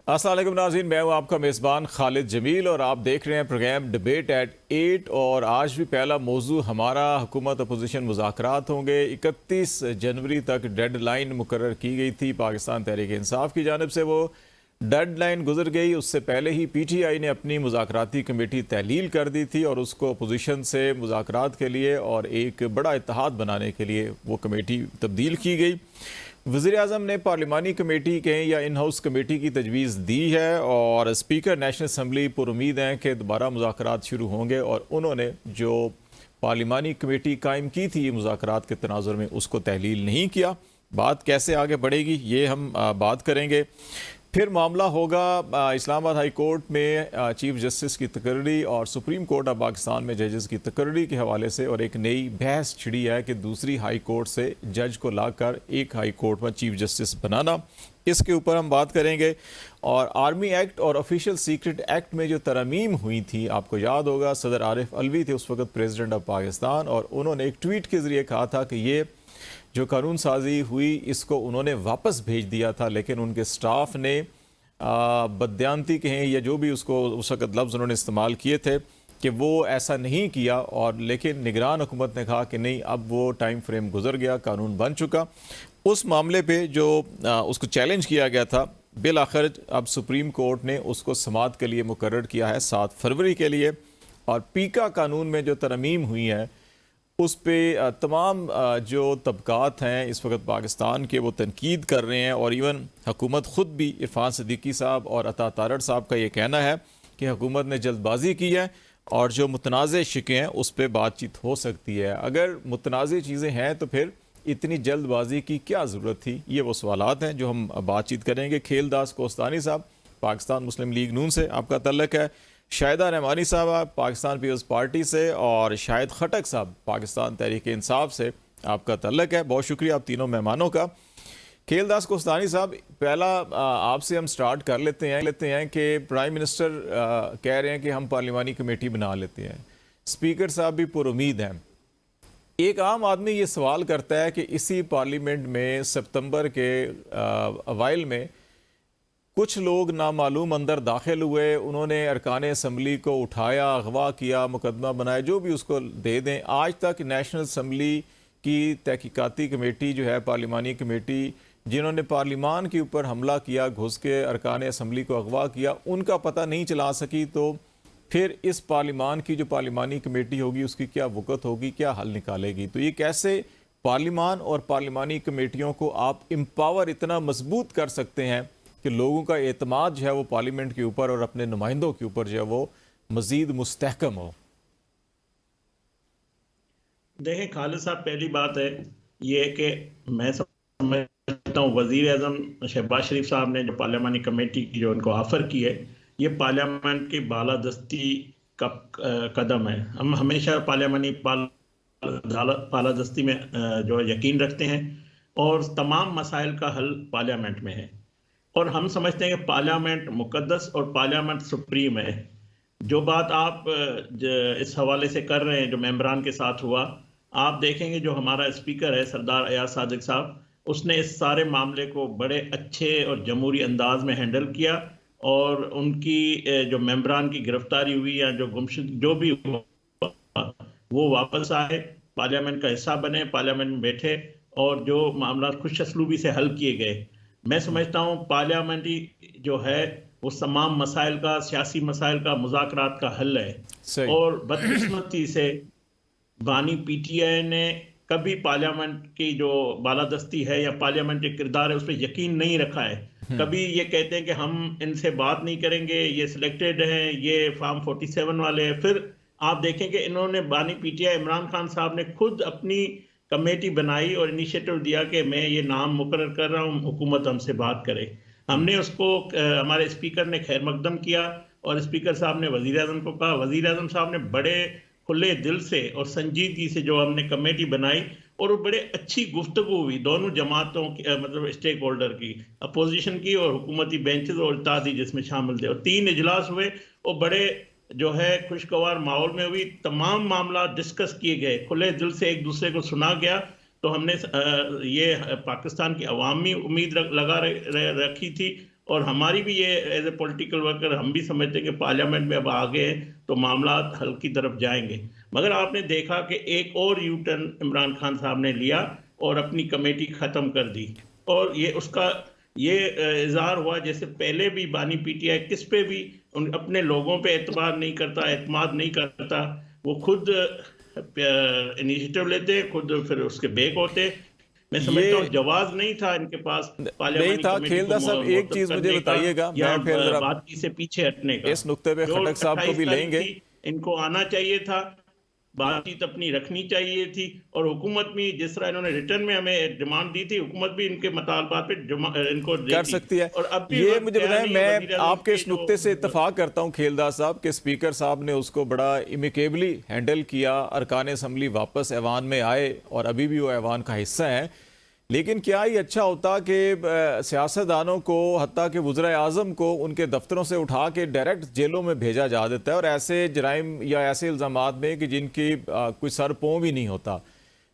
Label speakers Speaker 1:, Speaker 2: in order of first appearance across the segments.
Speaker 1: अस्सलाम वालेकुम नाज़रीन, मैं हूं आपका मेज़बान खालिद जमील और आप देख रहे हैं प्रोग्राम डिबेट एट 8। और आज भी पहला मौजू हमारा हुकूमत अपोजिशन मुज़ाकरात होंगे। 31 जनवरी तक डेड लाइन मुकर्रर की गई थी पाकिस्तान तहरीक इंसाफ की जानिब से। वो डेड लाइन गुजर गई, उससे पहले ही PTI ने अपनी मुज़ाकराती कमेटी तहलील कर दी थी और उसको अपोजिशन से मुज़ाकरात के लिए और एक बड़ा इत्तेहाद बनाने के लिए वो कमेटी तब्दील की गई। वज़ीर-ए-आज़म ने पार्लिमानी कमेटी के या इन हाउस कमेटी की तजवीज़ दी है और स्पीकर नेशनल असम्बली पुरुमीद हैं कि दोबारा मुज़ाकरात शुरू होंगे। और उन्होंने जो पार्लिमानी कमेटी कायम की थी मुज़ाकरात के तनाजुर में, उसको तहलील नहीं किया। बात कैसे आगे बढ़ेगी ये हम बात करेंगे। फिर मामला होगा इस्लामाबाद हाई कोर्ट में चीफ जस्टिस की तकर्री और सुप्रीम कोर्ट ऑफ पाकिस्तान में जजेस की तकर्री के हवाले से, और एक नई बहस छिड़ी है कि दूसरी हाई कोर्ट से जज को लाकर एक हाई कोर्ट में चीफ जस्टिस बनाना। इसके ऊपर हम बात करेंगे। और आर्मी एक्ट और ऑफिशियल सीक्रेट एक्ट में जो तरमीम हुई थी, आपको याद होगा सदर आरिफ अलवी थे उस वक्त प्रेसिडेंट ऑफ पाकिस्तान, और उन्होंने एक ट्वीट के ज़रिए कहा था कि ये जो कानून साजी हुई इसको उन्होंने वापस भेज दिया था, लेकिन उनके स्टाफ ने बदयांती कहें या जो भी उसको उस वक्त लफ्ज़ उन्होंने इस्तेमाल किए थे कि वो ऐसा नहीं किया। और लेकिन निगरान हुकूमत ने कहा कि नहीं, अब वो टाइम फ्रेम गुजर गया, कानून बन चुका। उस मामले पे जो उसको चैलेंज किया गया था, बिल आखिर अब सुप्रीम कोर्ट ने उसको समाअत के लिए मुकर्रर किया है 7 फरवरी के लिए। और पीका कानून में जो तरमीम हुई है उस पर तमाम जो तबकात हैं इस वक्त पाकिस्तान के, वो तनकीद कर रहे हैं। और इवन हुकूमत ख़ुद भी, इरफान सिद्दीकी साहब और अता तारड़ साहब का ये कहना है कि हुकूमत ने जल्दबाजी की है और जो मुतनाज़ शिकें हैं उस पर बातचीत हो सकती है। अगर मुतनाज़ चीज़ें हैं तो फिर इतनी जल्दबाजी की क्या ज़रूरत थी? ये वो सवालात हैं जो हम बातचीत करेंगे। खेलदास कोस्तानी साहब पाकिस्तान मुस्लिम लीग नून से आपका तल्लक है, शाहिदा रहमानी साहब पाकिस्तान पीपल्स पार्टी से, और शाहिद खटक साहब पाकिस्तान तहरीक इंसाफ से आपका तल्लक है। बहुत शुक्रिया आप तीनों मेहमानों का। खेलदास कोस्तानी साहब, पहला आपसे हम स्टार्ट कर लेते हैं कि प्राइम मिनिस्टर कह रहे हैं कि हम पार्लिमानी कमेटी बना लेते हैं, स्पीकर साहब भी पुरुमीद हैं। एक आम आदमी ये सवाल करता है कि इसी पार्लियामेंट में सितंबर के अवाइल में कुछ लोग नामालूम अंदर दाखिल हुए, उन्होंने अरकान असम्बली को उठाया, अगवा किया, मुकदमा बनाया, जो भी उसको दे दें। आज तक नेशनल असम्बली की तहकीकाती कमेटी जो है, पार्लिमानी कमेटी, जिन्होंने पार्लिमान के ऊपर हमला किया, घुस के अरकान असम्बली को अगवा किया, उनका पता नहीं चला सकी। तो फिर इस पार्लिमान की जो पार्लिमानी कमेटी होगी उसकी क्या वक़्त होगी, क्या हल निकालेगी? तो ये कैसे पार्लिमान और पार्लिमानी कमेटियों को आप एम्पावर इतना मजबूत कर सकते हैं कि लोगों का एतमाद जो है वो पार्लियामेंट के ऊपर और अपने नुमाइंदों के ऊपर जो है वो मजीद मुस्तहकम हो?
Speaker 2: देखें खालिद साहब, पहली बात है ये कि मैं समझता हूँ वज़ीर आज़म शहबाज शरीफ साहब ने जो पार्लियामानी कमेटी की जो उनको ऑफ़र की है, ये पार्लियामेंट की बालादस्ती का कदम है। हम हमेशा पार्लियामानी बालादस्ती में जो यकीन रखते हैं और तमाम मसाइल का हल पार्लियामेंट में है। और हम समझते हैं कि पार्लियामेंट मुकद्दस और पार्लियामेंट सुप्रीम है। जो बात आप इस हवाले से कर रहे हैं जो मेंबरान के साथ हुआ, आप देखेंगे जो हमारा स्पीकर है सरदार अयाज सादिक साहब, उसने इस सारे मामले को बड़े अच्छे और जमहूरी अंदाज में हैंडल किया। और उनकी जो मेंबरान की गिरफ्तारी हुई या जो गुमशुद जो भी हुआ वो वापस आए, पार्लियामेंट का हिस्सा बने, पार्लियामेंट में बैठे और जो मामला खुश असलूबी से हल किए गए। मैं समझता हूँ पार्लियामेंट्री जो है वो तमाम मसाइल का, सियासी मसाइल का, मुज़ाकरात का हल है। और बदकिस्मती से बानी PTI ने कभी पार्लियामेंट की जो बालादस्ती है या पार्लियामेंट्री किरदार है उस पर यकीन नहीं रखा है। कभी ये कहते हैं कि हम इनसे बात नहीं करेंगे, ये सिलेक्टेड हैं, ये फॉर्म 47 वाले हैं। फिर आप देखें कि इन्होंने बानी PTI इमरान खान साहब ने खुद अपनी कमेटी बनाई और इनिशिएटिव दिया कि मैं ये नाम मुकर्रर कर रहा हूँ, हुकूमत हमसे बात करे। हमने उसको हमारे स्पीकर ने खैर मकदम किया और स्पीकर साहब ने वज़ीर आज़म को कहा। वज़ीर आज़म साहब ने बड़े खुले दिल से और संजीदगी से जो हमने कमेटी बनाई और वो बड़े अच्छी गुफ्तगू हुई दोनों जमातों की, मतलब स्टेक होल्डर की, अपोजिशन की और हुकूमती बेंचेस और इत्तेहादी जिसमें शामिल थे। और 3 इजलास हुए और बड़े जो है खुशगवार माहौल में हुई। तमाम मामला डिस्कस किए गए, खुले दिल से एक दूसरे को सुना गया। तो हमने ये पाकिस्तान की अवामी उम्मीद लगा रखी थी और हमारी भी ये एज ए पॉलिटिकल वर्कर हम भी समझते हैं कि पार्लियामेंट में अब आ गए तो मामला हल की तरफ जाएंगे। मगर आपने देखा कि एक और यू टर्न इमरान खान साहब ने लिया और अपनी कमेटी ख़त्म कर दी, और ये उसका ये इजहार हुआ जैसे पहले भी बानी पीटीआई किस पे भी अपने लोगों पे एतबार नहीं करता, एतमाद नहीं करता, वो खुद इनिशिएटिव लेते, खुद फिर उसके बेक होते। मैं समझता हूँ जवाब नहीं था इनके पास
Speaker 1: नहीं था। खेलदा साहब एक चीज मुझे बताइएगा, मैं फिर जरा
Speaker 2: बातचीत से पीछे हटने का,
Speaker 1: इस नुक्ते पे खटक साहब को भी लेंगे।
Speaker 2: इनको आना चाहिए था, बातचीत अपनी रखनी चाहिए थी, और हुकूमत भी जिस तरह इन्होंने रिटर्न में हमें डिमांड दी थी, हुकूमत भी इनके मुतालबात पे इनको
Speaker 1: कर सकती है। और अब ये मुझे बताएं, मैं आपके इस नुक्ते से इत्तफाक करता हूं खेलदा साहब के स्पीकर साहब ने उसको बड़ा इमिकेबली हैंडल किया, अरकान असम्बली वापस ऐवान में आए और अभी भी वो ऐवान का हिस्सा है। लेकिन क्या ही अच्छा होता कि सियासतदानों को, हत्ता कि वज़ीर आज़म को उनके दफ्तरों से उठा के डायरेक्ट जेलों में भेजा जा देता है, और ऐसे जराइम या ऐसे इल्ज़ामात में कि जिनकी कोई सर पों भी नहीं होता।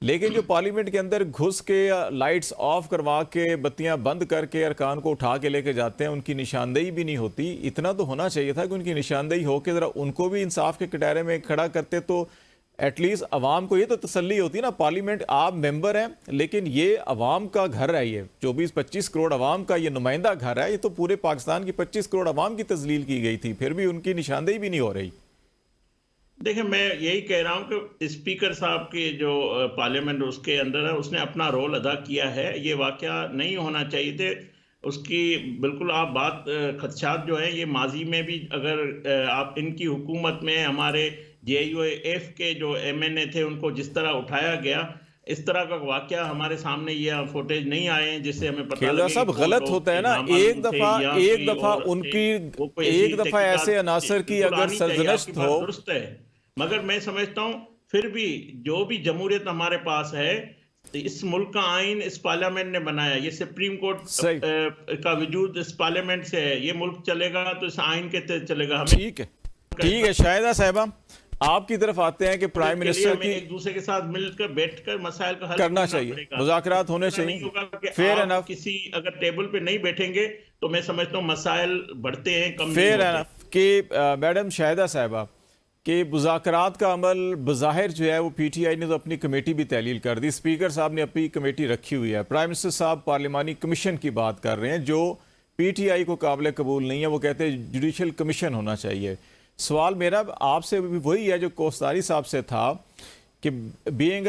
Speaker 1: लेकिन जो पार्लियामेंट के अंदर घुस के लाइट्स ऑफ करवा के बत्तियां बंद करके अरकान को उठा के लेके जाते हैं, उनकी निशानदेही भी नहीं होती। इतना तो होना चाहिए था कि उनकी निशानदेही हो के ज़रा उनको भी इंसाफ के कटहरे में खड़ा करते, तो एटलीस्ट अवाम को ये तो तसल्ली होती ना। पार्लियामेंट आप मेंबर हैं, लेकिन ये अवाम का घर है, ये 24-25 करोड़ अवाम का ये नुमाइंदा घर है। ये तो पूरे पाकिस्तान की 25 करोड़ अवाम की तजलील की गई थी, फिर भी उनकी निशानदेही भी नहीं हो रही।
Speaker 2: देखिए, मैं यही कह रहा हूं कि स्पीकर साहब के जो पार्लियामेंट उसके अंदर है, उसने अपना रोल अदा किया है। ये वाकया नहीं होना चाहिए थे उसकी। बिल्कुल आप बात खदशात जो है ये माजी में भी, अगर आप इनकी हुकूमत में हमारे JUAF के जो MNA थे उनको जिस तरह उठाया गया, इस तरह का वाकया हमारे सामने ये फुटेज नहीं आए हैं जिससे हमें पता लगे।
Speaker 1: सब गलत होता है ना। एक दफा उनकी एक दफा ऐसे अनासर की अगर सरजनश्त हो,
Speaker 2: दुरुस्त है। मगर मैं समझता हूँ फिर भी जो भी जमहूरियत हमारे पास है, इस मुल्क का आइन इस पार्लियामेंट ने बनाया, ये सुप्रीम कोर्ट का वजूद इस पार्लियामेंट से है। ये मुल्क चलेगा तो इस आइन के तहत चलेगा।
Speaker 1: ठीक है शाहिदा साहिबा, आपकी तरफ आते हैं कि प्राइम मिनिस्टर की
Speaker 2: एक दूसरे के साथ मिलकर बैठकर मसाइल का हल
Speaker 1: करना चाहिए, मुज़ाकरात होने चाहिए। फेयर एनफ,
Speaker 2: किसी अगर टेबल पे नहीं बैठेंगे तो मैं समझता हूँ मसाइल बढ़ते हैं, कम
Speaker 1: फेयर एनफ कि मैडम शाहिदा साहिबा कि मुज़ाकरात का अमल बज़ाहिर जो है वो PTI ने तो अपनी कमेटी भी तहलील कर दी, स्पीकर साहब ने अपनी कमेटी रखी हुई है, प्राइम मिनिस्टर साहब पार्लिमानी कमीशन की बात कर रहे हैं जो PTI को काबिल कबूल नहीं है। वो कहते हैं जुडिशल कमीशन होना चाहिए। सवाल मेरा आपसे भी वही है जो कोस्तारी साहब से था कि बीइंग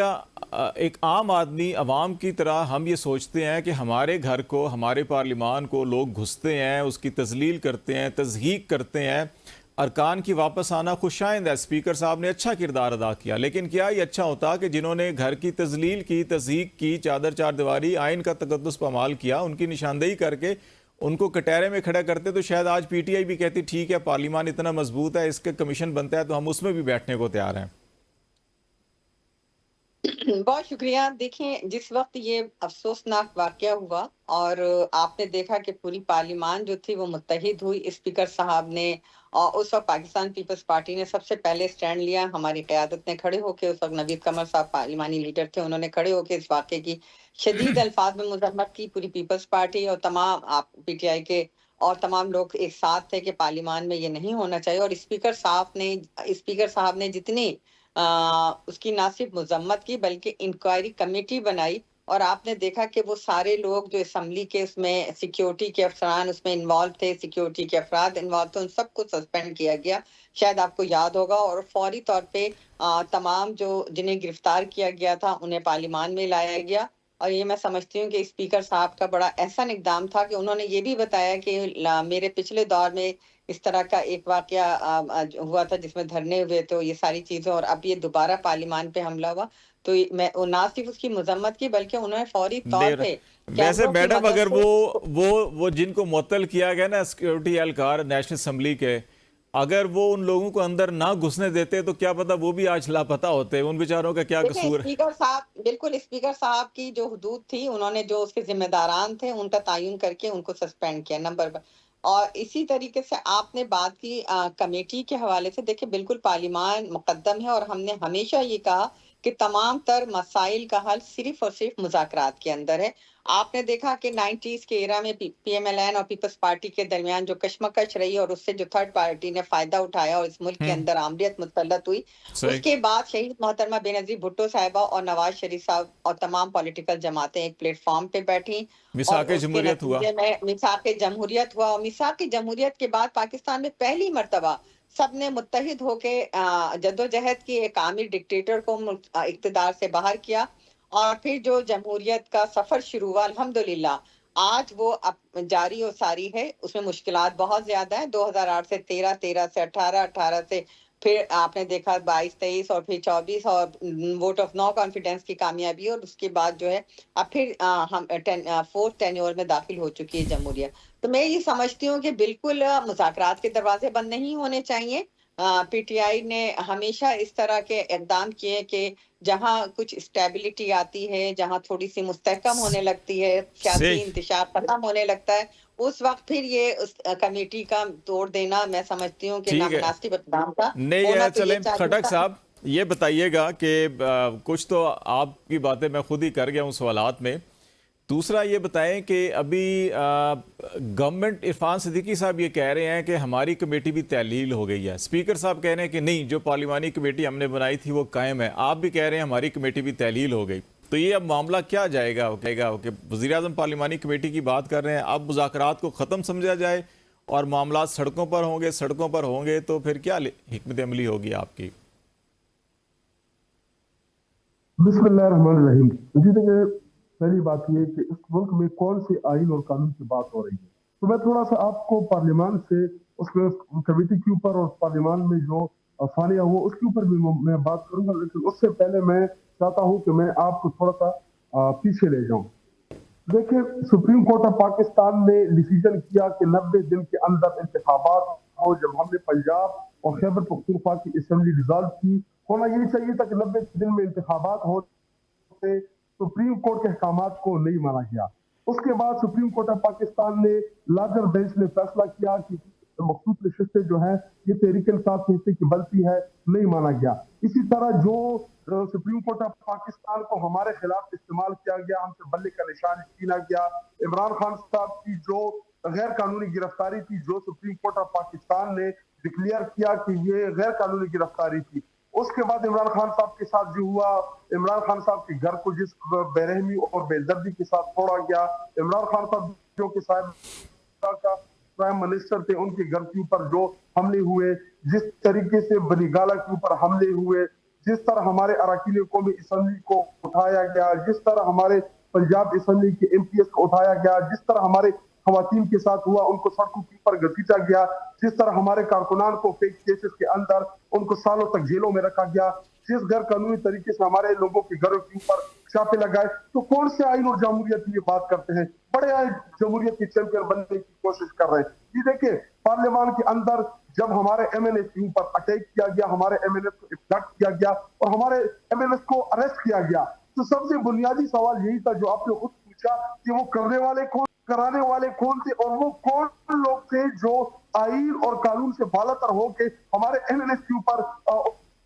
Speaker 1: एक आम आदमी, अवाम की तरह हम ये सोचते हैं कि हमारे घर को, हमारे पार्लिमान को लोग घुसते हैं, उसकी तजलील करते हैं, तज़हीक करते हैं। अरकान की वापस आना खुशाइंद है, स्पीकर साहब ने अच्छा किरदार अदा किया। लेकिन क्या ये अच्छा होता कि जिन्होंने घर की तजलील की, तज़हीक की, चादर चार दीवारी, आइन का तकद्दुस पामाल किया, उनकी निशानदेही करके उनको कटहरे में खड़ा करते, तो शायद आज PTI भी कहती ठीक है पार्लिमान इतना मजबूत है, इसके कमीशन बनता है तो हम उसमें भी बैठने को तैयार हैं।
Speaker 3: बहुत शुक्रिया। देखिए, जिस वक्त ये अफसोसनाक वाकया हुआ और आपने देखा कि पूरी पार्लिमान जो थी वो मुत्तहिद हुई, स्पीकर साहब ने और उस वक्त पाकिस्तान पीपल्स पार्टी ने सबसे पहले स्टैंड लिया। हमारी क़यादत ने खड़े होकर, उस वक्त नवीद कमर साहब पार्लिमानी लीडर थे, उन्होंने खड़े होकर इस वाकये की शदीद अल्फाज में मज़म्मत की। पूरी पीपल्स पार्टी और तमाम PTI के और तमाम लोग एक साथ थे कि पार्लिमान में ये नहीं होना चाहिए। और स्पीकर साहब ने जितनी उसकी ना सिर्फ मजम्मत की बल्कि इंक्वायरी कमेटी बनाई, और आपने देखा कि वो सारे लोग जो असम्बली के उसमें सिक्योरिटी के अफसरान उसमें इन्वॉल्व थे, सिक्योरिटी के अफराद इन्वॉल्व थे, उन सबको सस्पेंड किया गया, शायद आपको याद होगा। और फौरी तौर पे तमाम जो जिन्हें गिरफ्तार किया गया था उन्हें पार्लिमान में लाया गया। और ये मैं समझती हूँ कि स्पीकर साहब का बड़ा एहसन इक़दाम था कि उन्होंने ये भी बताया कि मेरे पिछले दौर में इस तरह का एक वाकया हुआ था जिसमें धरने हुए, तो ये सारी चीजें, और अब ये दोबारा पार्लिमान पे हमला हुआ, तो मैं ना सिर्फ उसकी मजम्मत की बल्कि उन्होंने फौरी तौर पे।
Speaker 1: वैसे मैडम अगर वो जिनको मुअत्तल किया गया ना सिक्योरिटी एहलकार नेशनल असम्बली के, अगर वो उन लोगों को अंदर ना घुसने देते तो क्या पता वो भी आज लापता होते। उन बेचारों का क्या कसूर है?
Speaker 3: स्पीकर साहब, बिल्कुल स्पीकर साहब की जो हुदूद थी, उन्होंने जो उसके जिम्मेदारान थे उनका तयन करके उनको सस्पेंड किया, नंबर 1। और इसी तरीके से आपने बात की कमेटी के हवाले से, देखिए बिल्कुल पार्लिमान मुकद्दम है और हमने हमेशा ये कहा कि तमाम तर मसाइल का हल सिर्फ और सिर्फ मुज़ाकरात के अंदर है। आपने देखा कि 90s के एरा में पीएमएलएन और पीपल्स पार्टी के दरमियान जो कशमकश रही और उससे जो थर्ड पार्टी ने फायदा उठाया और इस मुल्क के अंदर आमरीत मुसल्लत हुई, उसके बाद शहीद मोहतरमा बेनजीर भुट्टो साहिबा और नवाज शरीफ साहब और तमाम पॉलिटिकल जमातें एक प्लेटफॉर्म पे बैठी
Speaker 1: मिसाक जमहूरियत हुआ।
Speaker 3: मिसाक जमहूरियत हुआ और मिसाक जमहूरियत के बाद पाकिस्तान में पहली मर्तबा सबने मुत्तहिद होके जद्दोजहद की एक आमिर डिक्टेटर को इक़्तिदार से बाहर किया और फिर जो जमहूरियत का सफर शुरू हुआ अल्हम्दुलिल्लाह आज वो अब जारी और सारी है। उसमें मुश्किलात बहुत ज्यादा है। 2008 से 13, 13 से 18, 18 से फिर आपने देखा 22, 23 और फिर 24 और वोट ऑफ नो कॉन्फिडेंस की कामयाबी और उसके बाद जो है अब फिर हम 4th टेन्योर में दाखिल हो चुकी है जमहूरियत। तो मैं ये समझती हूँ कि बिल्कुल मुज़ाकरात के दरवाजे बंद नहीं होने चाहिए। पीटीआई ने हमेशा इस तरह के इक़दाम किए कि जहां कुछ स्टेबिलिटी आती है, जहां थोड़ी सी मुस्तहकम होने लगती है, सियासी इंतशार खत्म होने लगता है, उस वक्त फिर ये उस कमेटी का तोड़ देना मैं समझती हूँ कि नामुनासिब इक़दाम था।
Speaker 1: नहीं चले खटक साहब ये बताइएगा कि कुछ तो आपकी बातें मैं खुद ही कर गया हूँ सवालात में। दूसरा ये बताएं कि अभी गवर्नमेंट इरफान सिद्दीकी साहब ये कह रहे हैं कि हमारी कमेटी भी तहलील हो गई है। स्पीकर साहब कह रहे हैं कि नहीं, जो पार्लिमानी कमेटी हमने बनाई थी वो कायम है। आप भी कह रहे हैं हमारी कमेटी भी तहलील हो गई। तो ये अब मामला क्या जाएगा कि वज़ीर-ए-आज़म पार्लिमानी कमेटी की बात कर रहे हैं, अब मुज़ाकरात को ख़त्म समझा जाए और मामला सड़कों पर होंगे तो फिर क्या हिकमत अमली होगी आपकी?
Speaker 4: बिस्मिल्लाहिर्रहमानिर्रहीम। जी देखिए, पहली बात ये कि इस मुल्क में कौन से आइन और कानून की बात हो रही है, तो मैं थोड़ा सा आपको पार्लियामान से उस कमेटी के ऊपर और पार्लियामान में जो फानिया हुआ उसके ऊपर भी मैं बात करूंगा, लेकिन उससे पहले मैं चाहता हूं कि मैं आपको थोड़ा सा पीछे ले जाऊं। देखिए, सुप्रीम कोर्ट ऑफ पाकिस्तान ने डिसीजन किया कि 90 दिन के अंदर इंतखाबात हो। जब हमने पंजाब और खैबर पख्तूनख्वा की असेंबली डिसॉल्व की, होना यही चाहिए था कि 90 दिन में इंतखाबात होते। सुप्रीम कोर्ट के अहकामात को नहीं माना गया। उसके बाद सुप्रीम कोर्ट ऑफ पाकिस्तान ने लार्जर बेंच ने फैसला किया कि मखसूस नशिस्तें जो है ये तहरीक इंसाफ हिस्से की बनती है, नहीं माना गया। इसी तरह जो सुप्रीम कोर्ट ऑफ पाकिस्तान को हमारे खिलाफ इस्तेमाल किया गया, हमसे बल्ले का निशान छीना गया। इमरान खान साहब की जो गैर कानूनी गिरफ्तारी थी, जो सुप्रीम कोर्ट ऑफ पाकिस्तान ने डिक्लेयर किया कि ये गैर कानूनी गिरफ्तारी थी, उसके बाद इमरान खान साहब के साथ जो हुआ, इमरान खान साहब के घर को जिस बेरहमी और बेदर्दी के साथ तोड़ा गया, इमरान खान साहब जो कि साहब का प्राइम मिनिस्टर थे, उनके घर के ऊपर जो हमले हुए, जिस तरीके से बनीगाला के ऊपर हमले हुए, जिस तरह हमारे अरकान कौमी असेंबली को उठाया गया, जिस तरह हमारे पंजाब असेंबली के एमपीएस को उठाया गया, जिस तरह हमारे खवातीन के साथ हुआ, उनको सड़कों के ऊपर घसीटा गया, जिस तरह हमारे कारकुनान को फेक केसेस के अंदर उनको सालों तक जेलों में रखा गया, जिस गैर कानूनी तरीके से हमारे लोगों के घरों के ऊपर छापे लगाए, तो कौन से आइन और जमहूरियत की बात करते हैं? बड़े आए जमहूरियत के चैंपियन बनने की कोशिश कर रहे हैं। ये देखिए, पार्लियामान के अंदर जब हमारे एमएनएस के ऊपर अटैक किया गया, हमारे एमएनएस को इब्डक्ट किया गया और हमारे एमएनएस को अरेस्ट किया गया, तो सबसे बुनियादी सवाल यही था जो आपने खुद पूछा कि वो करने वाले कौन, कराने वाले कौन थे और वो कौन लोग थे जो आइन और कानून से बालातर होके हमारे एमएनएस के ऊपर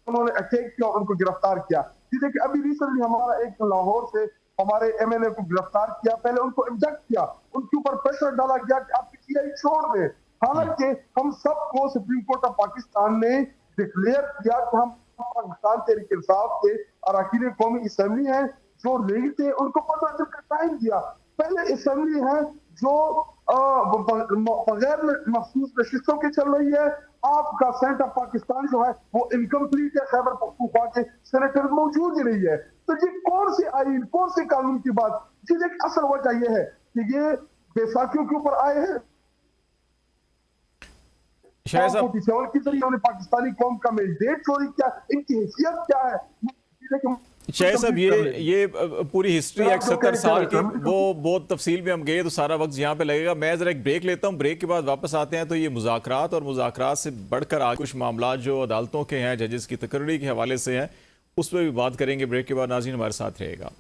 Speaker 4: उन्होंने अटैक किया और उनको गिरफ्तार किया। देखिए, अभी रिसेंटली हमारा एक लाहौर से हमारे एमएनए को गिरफ्तार किया, पहले उनको इब्डक्ट किया, उनके ऊपर प्रेशर डाला गया कि आप पीटीआई छोड़ दें। हालांकि हम सबको सुप्रीम कोर्ट ऑफ पाकिस्तान ने डिक्लेयर किया कि हम पाकिस्तान तहरीक इंसाफ के अरकान कौमी असेंबली हैं, जो नहीं थे उनको 15 दिन का टाइम दिया। पहले असेंबली है जो बगैर मखसूस नशिस्तों की चल रही है। आपका सेनेट ऑफ पाकिस्तान जो है वो इनकम्प्लीट है, खैबर पख्तूनख्वा के सेनेटर मौजूद ही नहीं है। तो जी कौन से आइन, कौन से कानून की बात? जी देखिए, असल वजह यह है कि ये बैसाखियों के ऊपर आए हैं, 47 की जरिए उन्होंने पाकिस्तानी कौम का मैंडेट चोरी किया, इनकी हैसियत क्या है?
Speaker 1: शायद साहब ये पूरी हिस्ट्री है 70 साल की, वो बहुत तफसील में हम गए तो सारा वक्त यहाँ पे लगेगा। मैं जरा एक ब्रेक लेता हूँ, ब्रेक के बाद वापस आते हैं। तो ये मुज़ाकरात और मुज़ाकरात से बढ़कर आज कुछ मामला जो अदालतों के हैं, जजेस की तकर्री के हवाले से हैं, उस पर भी बात करेंगे। ब्रेक के बाद नाज़रीन हमारे साथ रहेगा।